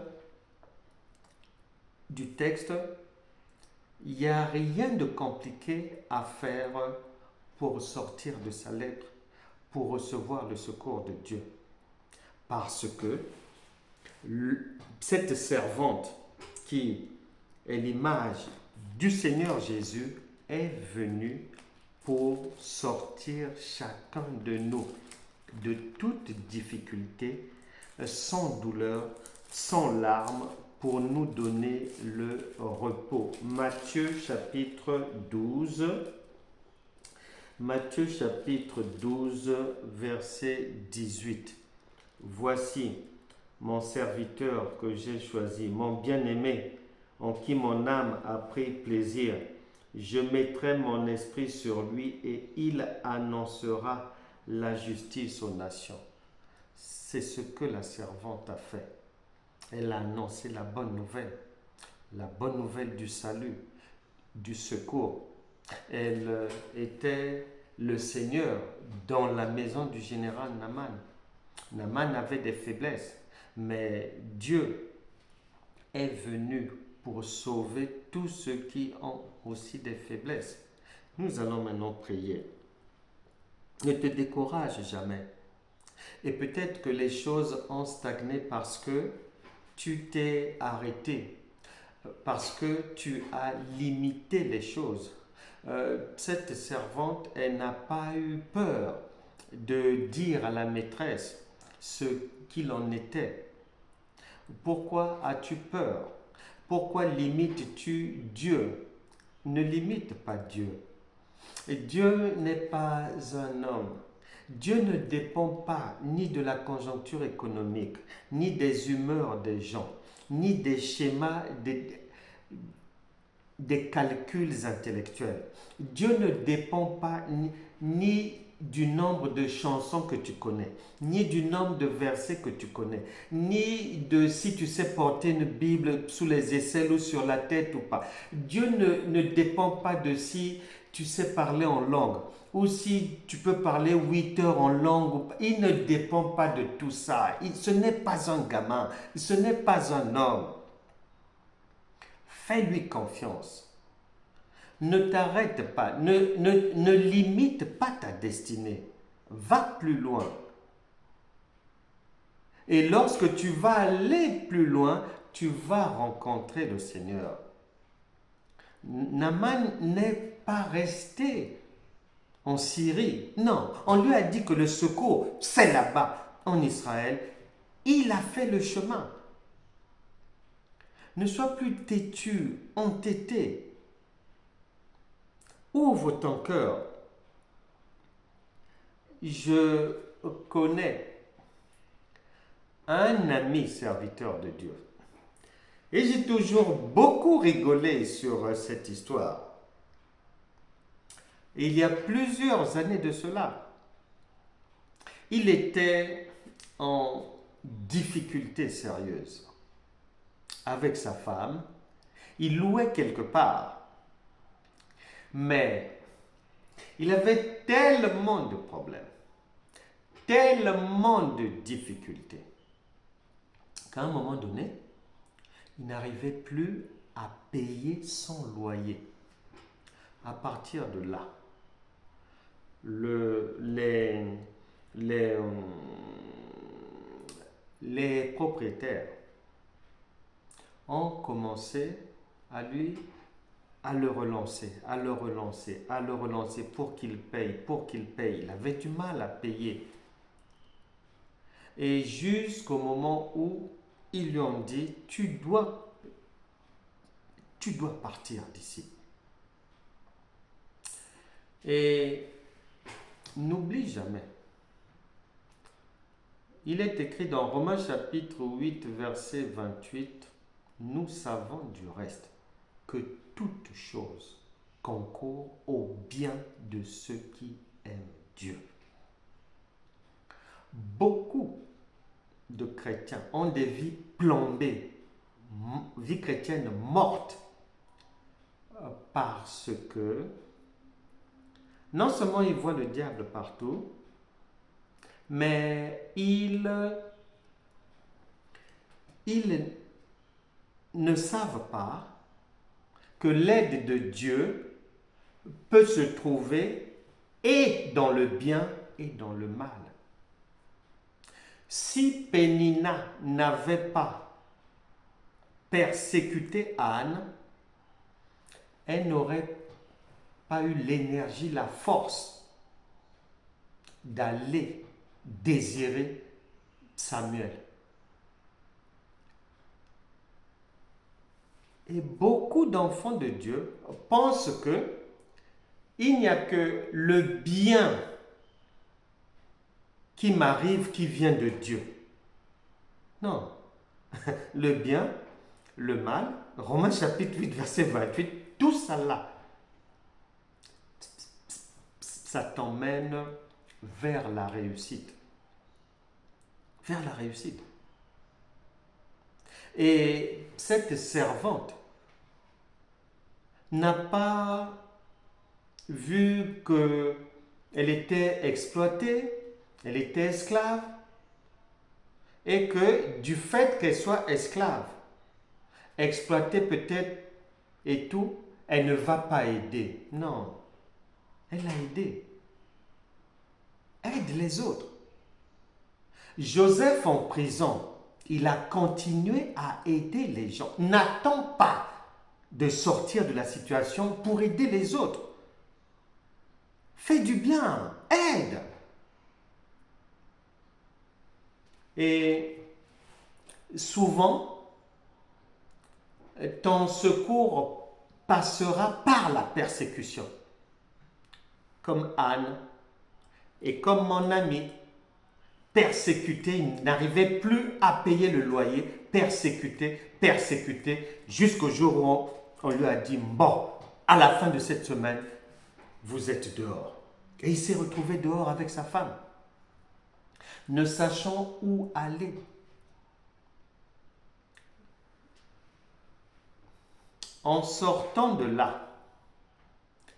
[SPEAKER 1] il n'y a rien de compliqué à faire pour sortir de sa lèpre, pour recevoir le secours de Dieu. Parce que cette servante qui est l'image du Seigneur Jésus est venue pour sortir chacun de nous de toute difficulté, sans douleur, sans larmes, pour nous donner le repos. Matthieu chapitre 12, verset 18. Voici mon serviteur que j'ai choisi, mon bien-aimé, en qui mon âme a pris plaisir. Je mettrai mon esprit sur lui et il annoncera la justice aux nations. C'est ce que la servante a fait. Elle a annoncé la bonne nouvelle du salut, du secours. Elle était le Seigneur dans la maison du général Naaman. Naaman avait des faiblesses, mais Dieu est venu pour sauver tous ceux qui ont aussi des faiblesses. Nous allons maintenant prier. Ne te décourage jamais. Et peut-être que les choses ont stagné parce que tu t'es arrêté, parce que tu as limité les choses. Cette servante, elle n'a pas eu peur de dire à la maîtresse ce qu'il en était. Pourquoi as-tu peur? Pourquoi limites-tu Dieu? Ne limite pas Dieu. Et Dieu n'est pas un homme. Dieu ne dépend pas ni de la conjoncture économique, ni des humeurs des gens, ni des schémas, des calculs intellectuels. Dieu ne dépend pas ni du nombre de chansons que tu connais, ni du nombre de versets que tu connais, ni de si tu sais porter une Bible sous les aisselles ou sur la tête ou pas. Dieu ne dépend pas de si tu sais parler en langue ou si tu peux parler 8 heures en langue ou pas. Il ne dépend pas de tout ça. Ce n'est pas un gamin, ce n'est pas un homme. Fais-lui confiance. Ne t'arrête pas, ne limite pas ta destinée. Va plus loin. Et lorsque tu vas aller plus loin, tu vas rencontrer le Seigneur. Naaman n'est pas resté en Syrie. Non, on lui a dit que le secours, c'est là-bas, en Israël. Il a fait le chemin. Ne sois plus têtu, entêté. Ouvre ton cœur. Je connais un ami serviteur de Dieu. Et j'ai toujours beaucoup rigolé sur cette histoire. Il y a plusieurs années de cela, il était en difficulté sérieuse avec sa femme. Il louait quelque part. Mais il avait tellement de problèmes, tellement de difficultés, qu'à un moment donné, il n'arrivait plus à payer son loyer. À partir de là, le, les, euh, les propriétaires ont commencé à lui à le relancer, à le relancer, à le relancer pour qu'il paye, pour qu'il paye. Il avait du mal à payer. Et jusqu'au moment où ils lui ont dit, tu dois partir d'ici. Et n'oublie jamais, il est écrit dans Romains chapitre 8, verset 28, nous savons du reste que toute chose concourt au bien de ceux qui aiment Dieu. Beaucoup de chrétiens ont des vies plombées, vies chrétiennes mortes, parce que non seulement ils voient le diable partout, mais ils ne savent pas que l'aide de Dieu peut se trouver et dans le bien et dans le mal. Si Pénina n'avait pas persécuté Anne, elle n'aurait pas eu l'énergie, la force d'aller désirer Samuel. Et beaucoup d'enfants de Dieu pensent que il n'y a que le bien qui m'arrive qui vient de Dieu. Non. Le bien, le mal, Romains chapitre 8, verset 28, tout ça là, ça t'emmène vers la réussite. Vers la réussite. Et cette servante n'a pas vu qu'elle était exploitée, elle était esclave, et que du fait qu'elle soit esclave, exploitée peut-être et tout, elle ne va pas aider. Non, elle a aidé. Aide les autres. Joseph en prison, il a continué à aider les gens. N'attends pas de sortir de la situation pour aider les autres. Fais du bien, aide. Et souvent, ton secours passera par la persécution. Comme Anne et comme mon ami, persécuté, il n'arrivait plus à payer le loyer, persécuté, jusqu'au jour où on lui a dit, bon, à la fin de cette semaine, vous êtes dehors. Et il s'est retrouvé dehors avec sa femme, ne sachant où aller. En sortant de là,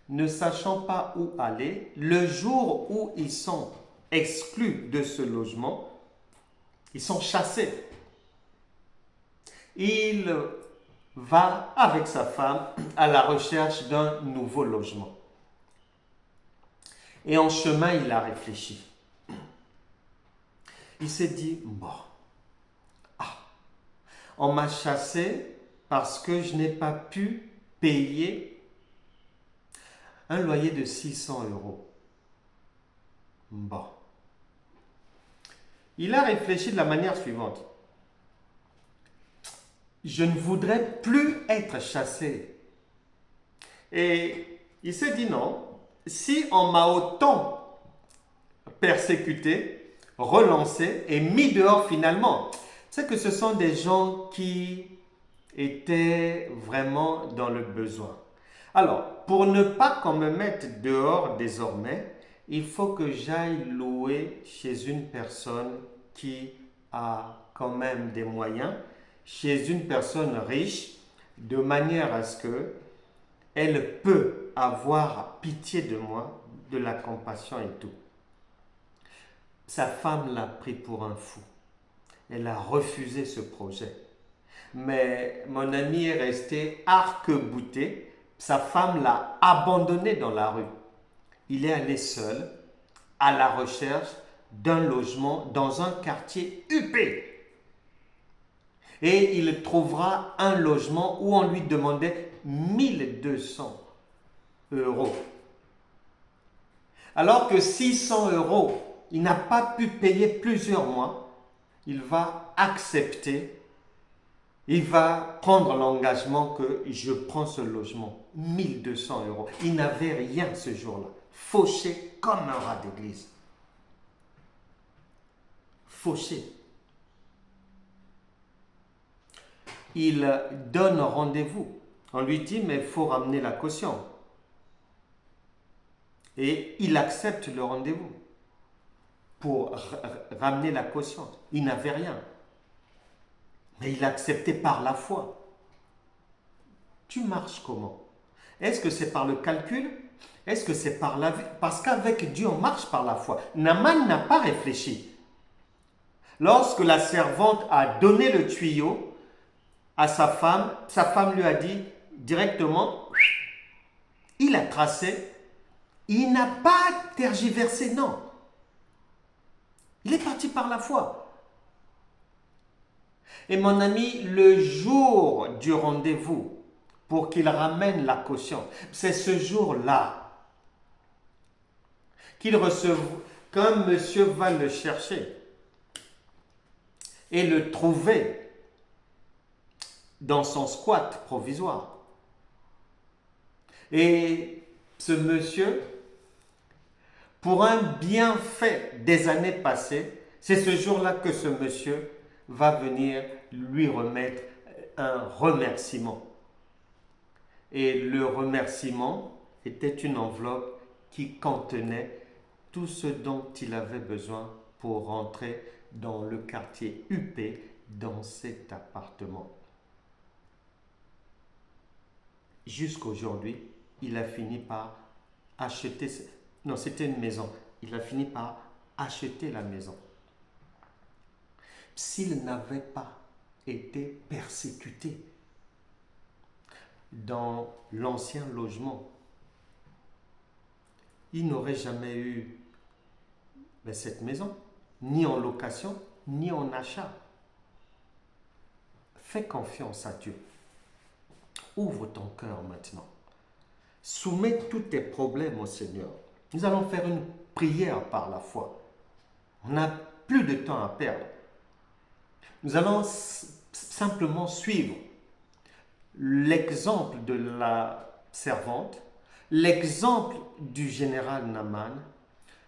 [SPEAKER 1] ne sachant pas où aller, le jour où ils sont exclus de ce logement, ils sont chassés. Il va avec sa femme à la recherche d'un nouveau logement. Et en chemin, il a réfléchi. Il s'est dit, bon, on m'a chassé parce que je n'ai pas pu payer un loyer de 600 euros. Bon. Il a réfléchi de la manière suivante. Je ne voudrais plus être chassé. Et il s'est dit non, si on m'a autant persécuté, relancé et mis dehors finalement, c'est que ce sont des gens qui étaient vraiment dans le besoin. Alors, pour ne pas qu'on me mette dehors désormais, il faut que j'aille louer chez une personne qui a quand même des moyens, chez une personne riche, de manière à ce que elle peut avoir pitié de moi, de la compassion et tout. Sa femme l'a pris pour un fou. Elle a refusé ce projet. Mais mon ami est resté arc-bouté. sa femme l'a abandonné dans la rue. Il est allé seul à la recherche d'un logement dans un quartier huppé. Et il trouvera un logement où on lui demandait 1200 euros. Alors que 600 euros, il n'a pas pu payer plusieurs mois, il va accepter, il va prendre l'engagement que je prends ce logement, 1200 euros. Il n'avait rien ce jour-là, fauché comme un rat d'église. Fauché. Il donne rendez-vous. On lui dit, mais il faut ramener la caution. Et il accepte le rendez-vous pour ramener la caution. Il n'avait rien. Mais il a accepté par la foi. Tu marches comment? Est-ce que c'est par le calcul? Est-ce que c'est par la vie? Parce qu'avec Dieu, on marche par la foi. Naaman n'a pas réfléchi. Lorsque la servante a donné le tuyau à sa femme lui a dit directement, il a tracé, il n'a pas tergiversé, non. Il est parti par la foi. Et mon ami, le jour du rendez-vous pour qu'il ramène la caution, c'est ce jour-là qu'il recevra, qu'un monsieur va le chercher et le trouver dans son squat provisoire. Et ce monsieur, pour un bienfait des années passées, c'est ce jour-là que ce monsieur va venir lui remettre un remerciement. Et le remerciement était une enveloppe qui contenait tout ce dont il avait besoin pour rentrer dans le quartier huppé, dans cet appartement. Jusqu'aujourd'hui, il a fini par acheter... Non, c'était une maison. Il a fini par acheter la maison. S'il n'avait pas été persécuté dans l'ancien logement, il n'aurait jamais eu cette maison, ni en location, ni en achat. Fais confiance à Dieu. Ouvre ton cœur maintenant. Soumets tous tes problèmes au Seigneur. Nous allons faire une prière par la foi. On n'a plus de temps à perdre. Nous allons simplement suivre l'exemple de la servante, l'exemple du général Naaman,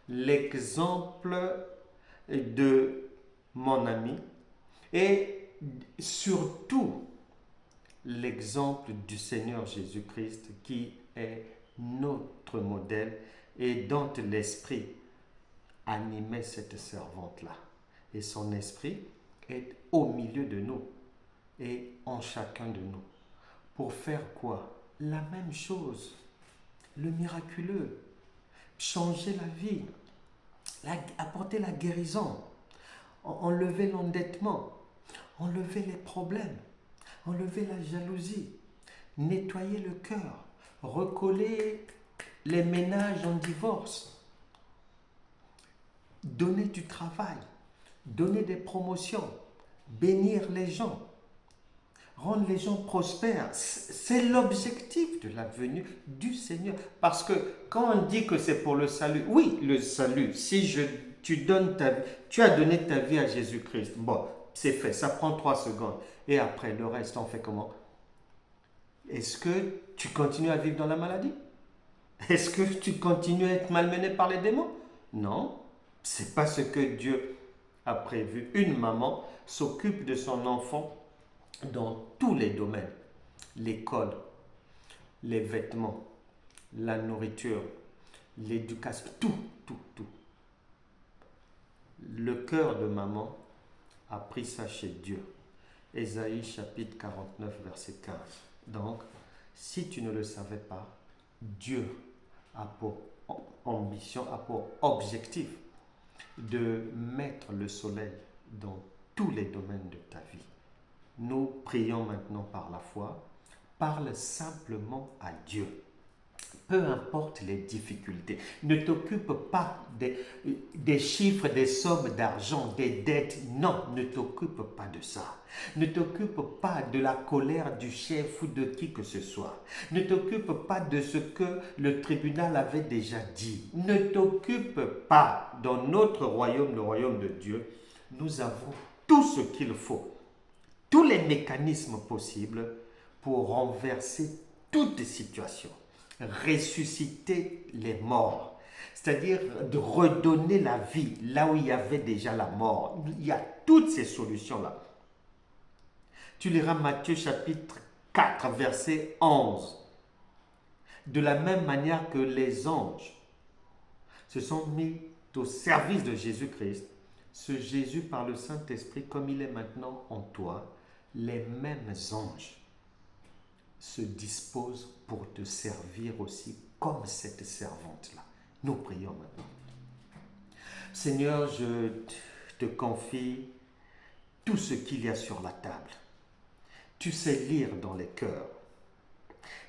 [SPEAKER 1] l'exemple de mon ami et surtout l'exemple du Seigneur Jésus-Christ qui est notre modèle et dont l'Esprit animait cette servante-là. Et son Esprit est au milieu de nous et en chacun de nous. Pour faire quoi? La même chose. Le miraculeux. Changer la vie. Apporter la guérison. Enlever l'endettement. Enlever les problèmes. Enlever la jalousie. Nettoyer le cœur. Recoller les ménages en divorce. Donner du travail. Donner des promotions. Bénir les gens. Rendre les gens prospères. C'est l'objectif de la venue du Seigneur. Parce que quand on dit que c'est pour le salut, oui, le salut, si tu as donné ta vie à Jésus-Christ, bon, c'est fait, ça prend 3 secondes. Et après, le reste, on fait comment? Est-ce que tu continues à vivre dans la maladie? Est-ce que tu continues à être malmené par les démons? Non, c'est pas ce que Dieu a prévu. Une maman s'occupe de son enfant dans tous les domaines. L'école, les vêtements, la nourriture, l'éducation, tout. Le cœur de maman a pris ça chez Dieu. Ésaïe chapitre 49 verset 15. Donc, si tu ne le savais pas, Dieu a pour ambition, a pour objectif de mettre le soleil dans tous les domaines de ta vie. Nous prions maintenant par la foi
[SPEAKER 2] Parle simplement à Dieu. Peu importe les difficultés. Ne t'occupe pas des chiffres, des sommes d'argent, des dettes. Non, ne t'occupe pas de ça. Ne t'occupe pas de la colère du chef ou de qui que ce soit. Ne t'occupe pas de ce que le tribunal avait déjà dit. Ne t'occupe pas. Dans notre royaume, le royaume de Dieu, nous avons tout ce qu'il faut, tous les mécanismes possibles pour renverser toute situation, ressusciter les morts, c'est-à-dire de redonner la vie là où il y avait déjà la mort. Il y a toutes ces solutions-là. Tu liras Matthieu chapitre 4, verset 11. De la même manière que les anges se sont mis au service de Jésus-Christ, ce Jésus par le Saint-Esprit, comme il est maintenant en toi, les mêmes anges se disposent pour te servir aussi comme cette servante-là. Nous prions maintenant. Seigneur, je te confie tout ce qu'il y a sur la table. Tu sais lire dans les cœurs.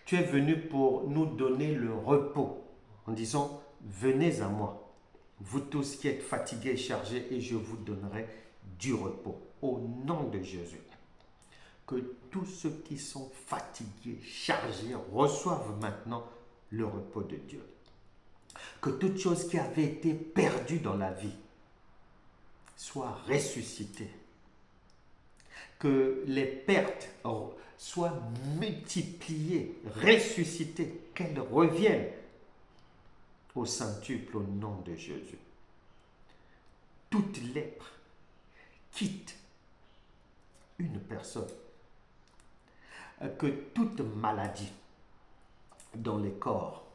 [SPEAKER 2] Tu es venu pour nous donner le repos en disant, venez à moi, vous tous qui êtes fatigués et chargés, et je vous donnerai du repos. Au nom de Jésus. Que tous ceux qui sont fatigués, chargés, reçoivent maintenant le repos de Dieu. Que toute chose qui avait été perdue dans la vie soit ressuscitée. Que les pertes soient multipliées, ressuscitées, qu'elles reviennent au centuple au nom de Jésus. Toute lèpre quitte une personne. Que toute maladie dans les corps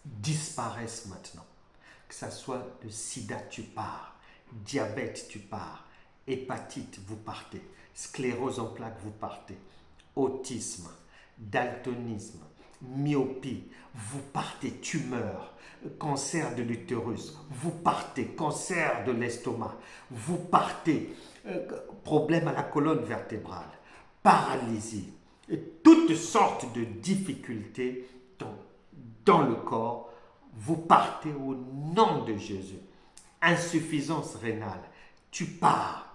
[SPEAKER 2] disparaisse maintenant. Que ce soit le sida, tu pars. Diabète, tu pars. Hépatite, vous partez. Sclérose en plaques, vous partez. Autisme, daltonisme, myopie, vous partez. Tumeur, cancer de l'utérus, vous partez. Cancer de l'estomac, vous partez. Problème à la colonne vertébrale, paralysie, et toutes sortes de difficultés dans le corps, vous partez au nom de Jésus. Insuffisance rénale, tu pars.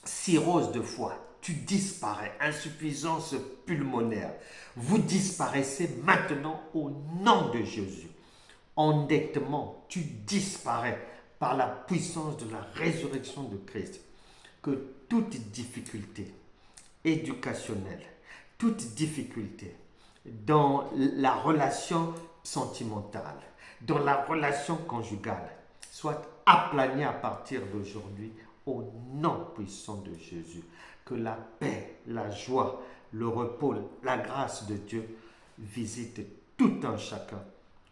[SPEAKER 2] Cirrhose de foie, tu disparais. Insuffisance pulmonaire, vous disparaissez maintenant au nom de Jésus. Endettement, tu disparais par la puissance de la résurrection de Christ. Que toute difficulté éducationnelle, toute difficulté dans la relation sentimentale, dans la relation conjugale, soit aplanie à partir d'aujourd'hui au nom puissant de Jésus. Que la paix, la joie, le repos, la grâce de Dieu visite tout un chacun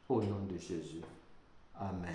[SPEAKER 2] au nom de Jésus. Amen.